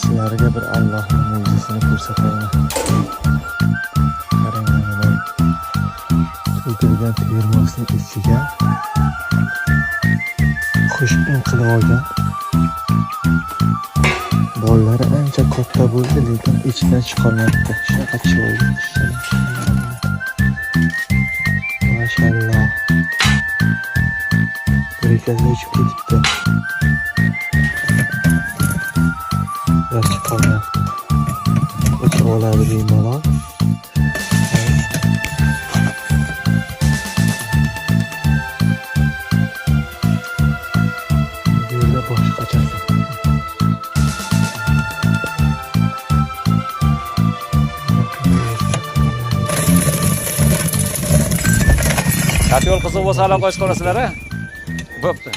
sizlarga bir Allohning mo'jizasini ko'rsataymi. Qarang mana to'kilgan termosning ichiga qush qilib olgan. Bollari ancha katta bo'ldi, lekin ichidan chiqolmayapti. Shunaqa chiroyli qushlar. Mashalloh. Birikazda uchib ketibdi. Yaxshi qolmayapti. O'chib oladi bemalol. Bu yerda boshqachasi. Yo'l qiziq bo'lsa aloqa qilib qo'yasizlar-a? Bo'pti.